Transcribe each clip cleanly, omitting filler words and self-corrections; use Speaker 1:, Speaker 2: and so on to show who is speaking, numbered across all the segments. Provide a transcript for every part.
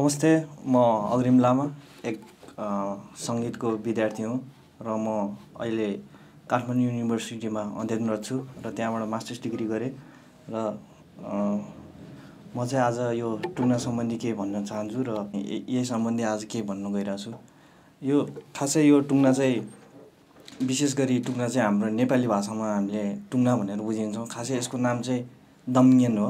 Speaker 1: नमस्ते, म अग्रिम लामा एक सङ्गीतको विद्यार्थी हुँ र म अहिले काठमाडौँ युनिभर्सिटीमा अध्ययनरत छु र त्यहाँबाट मास्टर्स डिग्री गरेँ र म चाहिँ आज यो टुङ्ना सम्बन्धी केही भन्न चाहन्छु र यही सम्बन्धी आज केही भन्नु गइरहेको छु। यो खासै यो टुङ्ना चाहिँ विशेष गरी टुङ्ना चाहिँ हाम्रो नेपाली भाषामा हामीले टुङ्ना भनेर बुझिन्छौँ। खासै यसको नाम चाहिँ दम्गेन हो।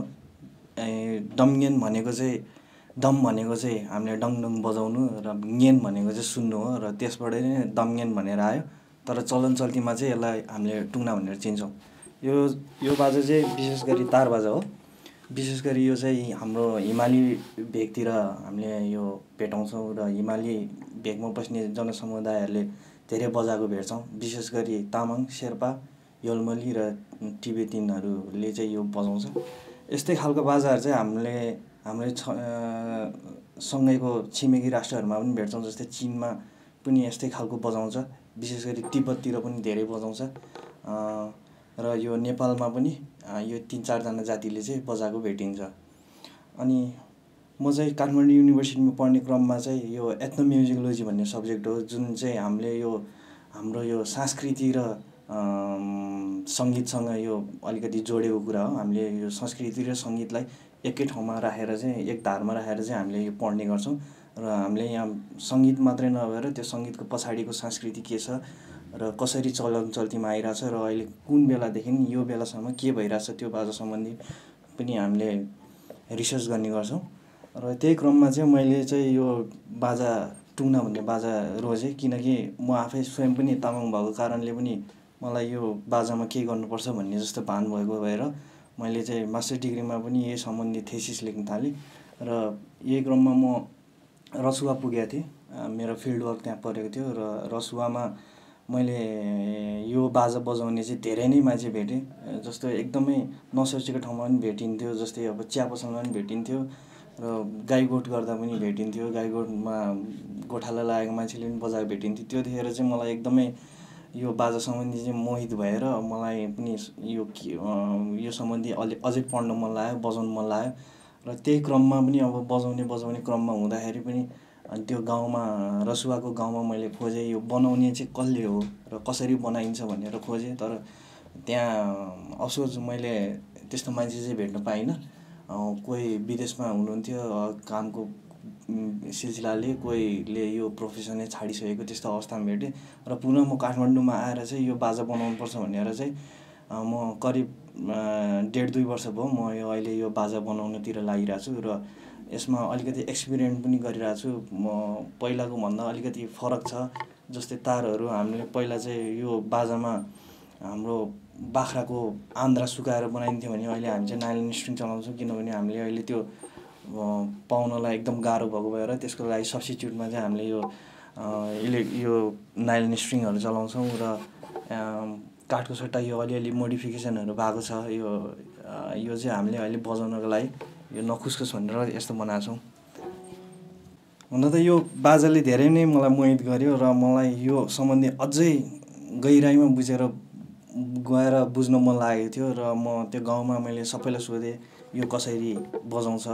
Speaker 1: दम्गेन भनेको चाहिँ दम भनेको चाहिँ हामीले डङडङ बजाउनु र ङेन भनेको चाहिँ सुन्नु हो र त्यसबाट नै दम्गेन भनेर आयो। तर चलन चल्तीमा चाहिँ यसलाई हामीले टुङ्ना भनेर चिन्छौँ। यो बाजा चाहिँ विशेष गरी तार बाजा हो। विशेष गरी यो चाहिँ हाम्रो हिमाली भेगतिर हामीले यो भेटाउँछौँ र हिमाली भेगमा बस्ने जनसमुदायहरूले धेरै बजाएको भेट्छौँ। विशेष गरी तामाङ, शेर्पा, योलमली र टिबेटिनहरूले चाहिँ यो बजाउँछ। यस्तै खालको बाजाहरू चाहिँ हामीले सँगैको छिमेकी राष्ट्रहरूमा पनि भेट्छौँ। जस्तै चिनमा पनि यस्तै खालको बजाउँछ। विशेष गरी तिब्बततिर पनि धेरै बजाउँछ र यो नेपालमा पनि यो 3-4 जना जातिले चाहिँ बजाएको भेटिन्छ। अनि म चाहिँ काठमाडौँ युनिभर्सिटीमा पढ्ने क्रममा चाहिँ यो एथ्नोम्युजिकोलोजी भन्ने सब्जेक्ट हो, जुन चाहिँ हाम्रो यो संस्कृति र सङ्गीतसँग यो अलिकति जोडेको कुरा हो। हामीले यो संस्कृति र सङ्गीतलाई एकै ठाउँमा राखेर चाहिँ एक धारमा राखेर चाहिँ हामीले यो पढ्ने गर्छौँ र हामीले यहाँ सङ्गीत मात्रै नभएर त्यो सङ्गीतको पछाडिको संस्कृति के छ र कसरी चलन चल्तीमा आइरहेछ र अहिले कुन बेलादेखि यो बेलासम्म के भइरहेछ त्यो बाजा सम्बन्धी पनि हामीले रिसर्च गर्ने गर्छौँ। र त्यही क्रममा चाहिँ मैले चाहिँ यो बाजा टुङ्ना भन्ने बाजा रोजेँ, किनकि म आफै स्वयं पनि तामाङ भएको कारणले पनि मलाई यो बाजामा केही गर्नुपर्छ भन्ने जस्तो भान भएको भएर मैले चाहिँ मास्टर डिग्रीमा पनि यही सम्बन्धी थेसिस लेख्न थालेँ र यही क्रममा म रसुवा पुगेको थिएँ। मेरो फिल्ड वर्क त्यहाँ परेको थियो र रसुवामा मैले यो बाजा बजाउने चाहिँ धेरै नै मान्छे भेटेँ। जस्तो एकदमै नसोचेको ठाउँमा पनि भेटिन्थ्यो। जस्तै अब चिया पसलमा पनि भेटिन्थ्यो र गाईगोठ गर्दा पनि भेटिन्थ्यो। गाईगोठमा गोठाला लागेको मान्छेले पनि बजाएको भेटिन्थ्यो। त्यो देखेर चाहिँ मलाई एकदमै यो बाजा सम्बन्धी चाहिँ मोहित भएर मलाई पनि यो सम्बन्धी अझै पढ्न मन लाग्यो, बजाउनु मन लाग्यो र त्यही क्रममा पनि अब बजाउने क्रममा हुँदाखेरि पनि त्यो गाउँमा रसुवाको गाउँमा मैले खोजेँ यो बनाउने चाहिँ कसले हो र कसरी बनाइन्छ भनेर खोजेँ। तर त्यहाँ अफसोस मैले त्यस्तो मान्छे चाहिँ भेट्न पाइनँ। कोही विदेशमा हुनुहुन्थ्यो कामको सिलसिलाले, कोहीले यो प्रोफेसनै छाडिसकेको त्यस्तो अवस्थामा भेटेँ र पुनः म काठमाडौँमा आएर चाहिँ यो बाजा बनाउनुपर्छ भनेर चाहिँ म करिब 1.5-2 वर्ष भयो म अहिले यो बाजा बनाउनतिर लागिरहेको छु र यसमा अलिकति एक्सपेरिमेन्ट पनि गरिरहेको छु। म पहिलाको भन्दा अलिकति फरक छ। जस्तै तारहरू हामीले पहिला चाहिँ यो बाजामा हाम्रो बाख्राको आन्द्रा सुकाएर बनाइन्थ्यो भने अहिले हामी चाहिँ नाइलन स्ट्रिङ चलाउँछौँ, किनभने हामीले अहिले त्यो पाउनलाई एकदम गाह्रो भएको भएर त्यसको लागि सब्स्टिट्युटमा चाहिँ हामीले यो नाइलन स्ट्रिङहरू चलाउँछौँ र काठको सट्टा यो अलिअलि मोडिफिकेसनहरू भएको छ। यो चाहिँ हामीले अहिले बजाउनको लागि यो नखुसखुस भनेर यस्तो बनाएको छौँ। हुन त यो बाजाले धेरै नै मलाई मोहित गर्यो र मलाई यो सम्बन्धी अझै गहिराइमा गएर बुझ्न मन लागेको थियो र म त्यो गाउँमा मैले सबैलाई सोधेँ यो कसरी बजाउँछ,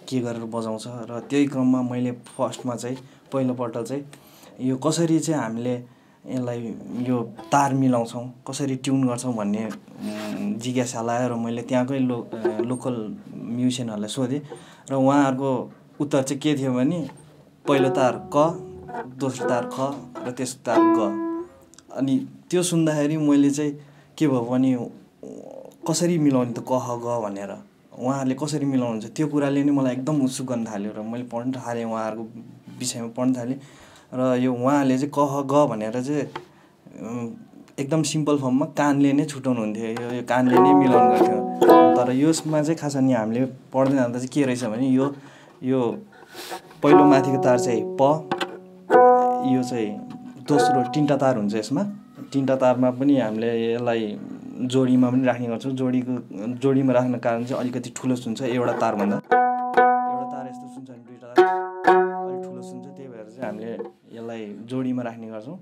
Speaker 1: के गरेर बजाउँछ र त्यही क्रममा मैले फर्स्टमा चाहिँ पहिलोपल्ट चाहिँ यो कसरी चाहिँ हामीले यसलाई यो तार मिलाउँछौँ, कसरी ट्युन गर्छौँ भन्ने जिज्ञासा लाग्यो र मैले त्यहाँकै लोकल म्युजिसियनहरूलाई सोधेँ र उहाँहरूको उत्तर चाहिँ के थियो भने पहिलो तार क, दोस्रो तार ख र तेस्रो तार ग। अनि त्यो सुन्दाखेरि मैले चाहिँ के भयो भने कसरी मिलाउने त क ख ग भनेर उहाँहरूले कसरी मिलाउनुहुन्छ त्यो कुराले नै मलाई एकदम उत्सुक गर्न थाल्यो र मैले पढ्न थालेँ, उहाँहरूको विषयमा पढ्न थालेँ र यो उहाँहरूले चाहिँ क ख ग भनेर चाहिँ एकदम सिम्पल फर्ममा कानले नै छुट्याउनु हुन्थ्यो, यो कानले नै मिलाउनु गर्थ्यो। तर यसमा चाहिँ खास अनि हामीले पढ्दै जाँदा चाहिँ के रहेछ भने यो पहिलो माथिको तार चाहिँ प, यो चाहिँ दोस्रो 3टा तार हुन्छ यसमा। 3टा तारमा पनि हामीले यसलाई जोडीमा पनि राख्ने गर्छौँ। जोडीमा राख्ने कारण चाहिँ अलिकति ठुलो सुन्छ एउटा तारभन्दा। एउटा तार यस्तो सुन्छ भने 2टा तार अलिक ठुलो सुन्छ, त्यही भएर चाहिँ हामीले यसलाई जोडीमा राख्ने गर्छौँ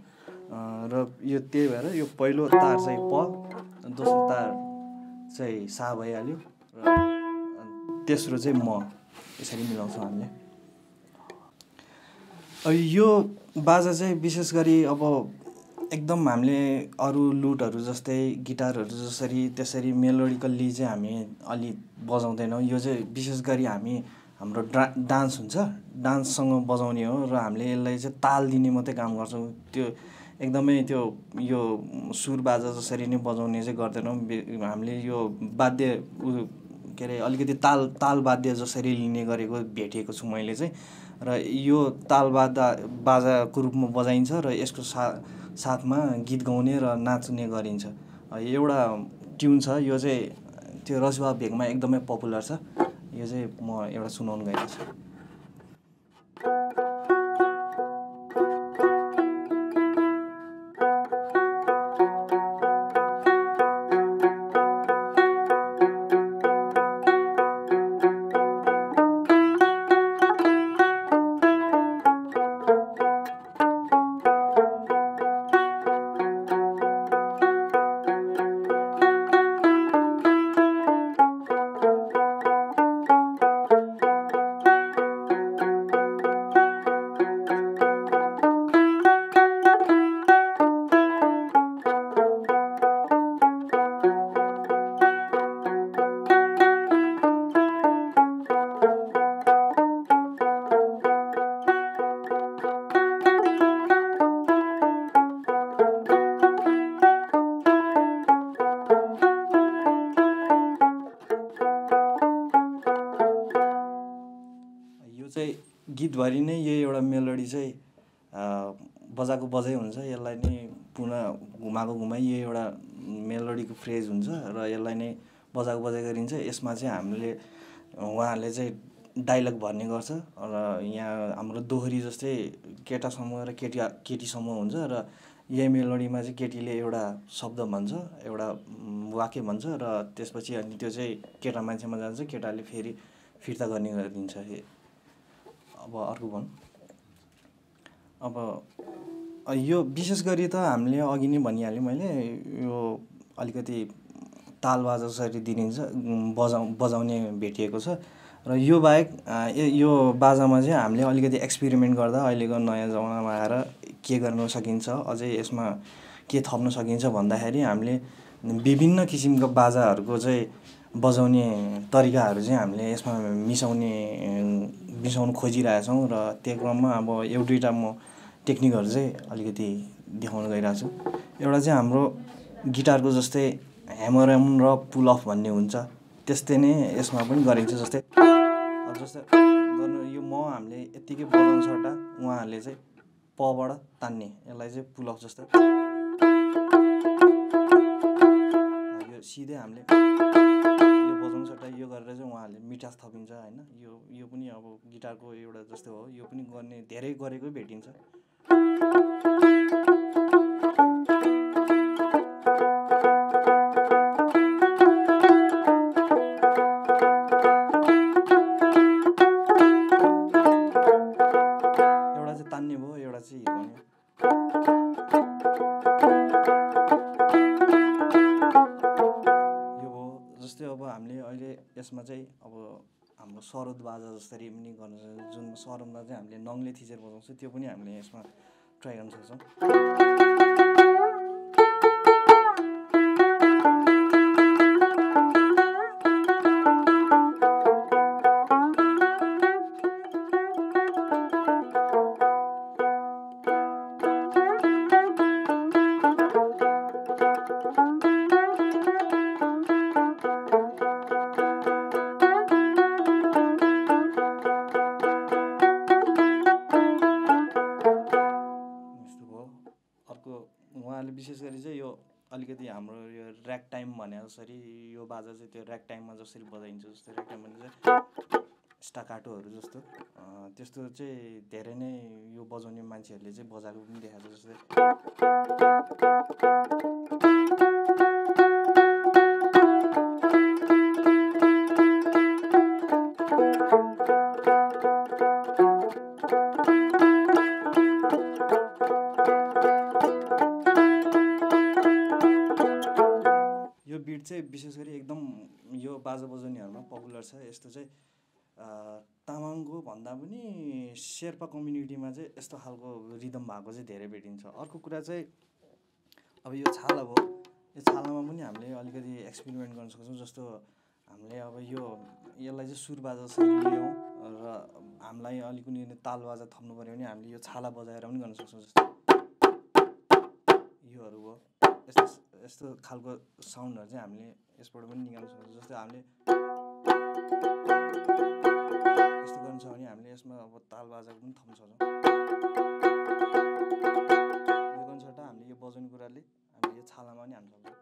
Speaker 1: र यो त्यही भएर यो पहिलो तार चाहिँ प, दोस्रो तार चाहिँ सा भइहाल्यो र तेस्रो चाहिँ म, यसरी मिलाउँछौँ हामीले। यो बाजा चाहिँ विशेष गरी अब एकदम हामीले अरू लुटहरू जस्तै गिटारहरू जसरी त्यसरी मेलोडिकल्ली चाहिँ हामी अलि बजाउँदैनौँ। यो चाहिँ विशेष गरी हामी हाम्रो डान्स हुन्छ, डान्ससँग बजाउने हो र हामीले यसलाई चाहिँ ताल दिने मात्रै काम गर्छौँ। त्यो एकदमै त्यो यो सुर बाजा जसरी नै बजाउने चाहिँ गर्दैनौँ। हामीले यो वाद्य के अरे अलिकति ताल वाद्य जसरी लिने गरेको भेटिएको छु मैले चाहिँ। र यो ताल बाजाको रूपमा बजाइन्छ र यसको साथमा गीत गाउने र नाच्ने गरिन्छ। एउटा ट्युन छ, यो चाहिँ त्यो रसुवा भेगमा एकदमै पपुलर छ। यो चाहिँ म एउटा सुनाउन गएको छु। गीतभरि नै यो एउटा मेलोडी चाहिँ बजाएको बजै हुन्छ। यसलाई नै पुनः घुमाएको घुमाइ यो एउटा मेलोडीको फ्रेज हुन्छ र यसलाई नै बजाएको बजाइ गरिन्छ। यसमा चाहिँ उहाँहरूले चाहिँ डाइलग भन्ने गर्छ र यहाँ हाम्रो दोहोरी जस्तै केटासम्म र केटीसम्म हुन्छ र यही मेलोडीमा चाहिँ केटीले एउटा शब्द भन्छ, एउटा वाक्य भन्छ र त्यसपछि अनि त्यो चाहिँ केटा मान्छेमा जान्छ, केटाले फेरि फिर्ता गर्ने गरिदिन्छ। अब अर्को भनौँ, अब यो विशेष गरी त हामीले अघि नै भनिहालेँ मैले, यो अलिकति तालबाजा जसरी दिनिन्छ बजाउने भेटिएको छ। र यो बाहेक यो बाजामा चाहिँ हामीले अलिकति एक्सपेरिमेन्ट गर्दा अहिलेको नयाँ जमानामा आएर के गर्न सकिन्छ, अझै यसमा के थप्न सकिन्छ भन्दाखेरि हामीले विभिन्न किसिमको बाजाहरूको चाहिँ बजाउने तरिकाहरू चाहिँ हामीले यसमा मिसाउन खोजिरहेछौँ र त्यो क्रममा अब एउटा म टेक्निकहरू चाहिँ अलिकति देखाउन गइरहेको छु। एउटा चाहिँ हाम्रो गिटारको जस्तै ह्यामर अन र पुल अफ भन्ने हुन्छ, त्यस्तै नै यसमा पनि गरिन्छ। जस्तै गर्नु यो हामीले यत्तिकै बजाउनु सट्टा उहाँहरूले चाहिँ पबाट तान्ने, यसलाई चाहिँ पुल अफ जस्तो। यो सिधै हामीले यो बजाउनु सट्टा यो गरेर चाहिँ उहाँहरूले मिठास थपिन्छ होइन। यो पनि अब गिटारको एउटा जस्तो हो, यो पनि गर्ने धेरै गरेको भेटिन्छ। एउटा चाहिँ तान्ने भयो, एउटा चाहिँ हिर्काउने। यो भयो। जस्तै अब हामीले अहिले यसमा चाहिँ अब हाम्रो सरोद बाजा जसरी पनि गर्न सक्छ, जुन सरोदमा चाहिँ हामीले नङले थिचेर बजाउँछ, त्यो पनि हामीले यसमा ट्राई गर्न सक्छौँ। विशेष गरी चाहिँ यो अलिकति हाम्रो यो ऱ्याक टाइम भने जसरी यो बाजा चाहिँ त्यो ऱ्याक टाइममा जसरी बजाइन्छ, जस्तै ऱ्याक टाइम भने चाहिँ स्टाकाटोहरू जस्तो त्यस्तो चाहिँ धेरै नै यो बजाउने मान्छेहरूले चाहिँ बजाएको पनि देखाएको छ। यो बिट चाहिँ विशेष गरी एकदम यो बाजा बजाउनेहरूमा पपुलर छ। यस्तो चाहिँ तामाङको भन्दा पनि शेर्पा कम्युनिटीमा चाहिँ यस्तो खालको रिदम भएको चाहिँ धेरै भेटिन्छ। अर्को कुरा चाहिँ अब यो छाला भयो, यो छालामा पनि हामीले अलिकति एक्सपेरिमेन्ट गर्न सक्छौँ। जस्तो हामीले अब यसलाई चाहिँ सुरबाजासँग लियौँ र हामीलाई अलिक कुनै तालबाजा थप्नु पऱ्यो भने हामीले यो छाला बजाएर पनि गर्न सक्छौँ। जस्तो योहरू भयो, यस्तो यस्तो खालको साउन्डहरू चाहिँ हामीले यसबाट पनि निकाल्न सक्छौँ। जस्तै हामीले यस्तो गर्नु छ भने हामीले यसमा अब तालबाजाको पनि थप्न सक्छौँ। यो गर्नु सट्टा हामीले यो बजाउने कुराले हामीले यो छालामा पनि हाल्न सक्छौँ।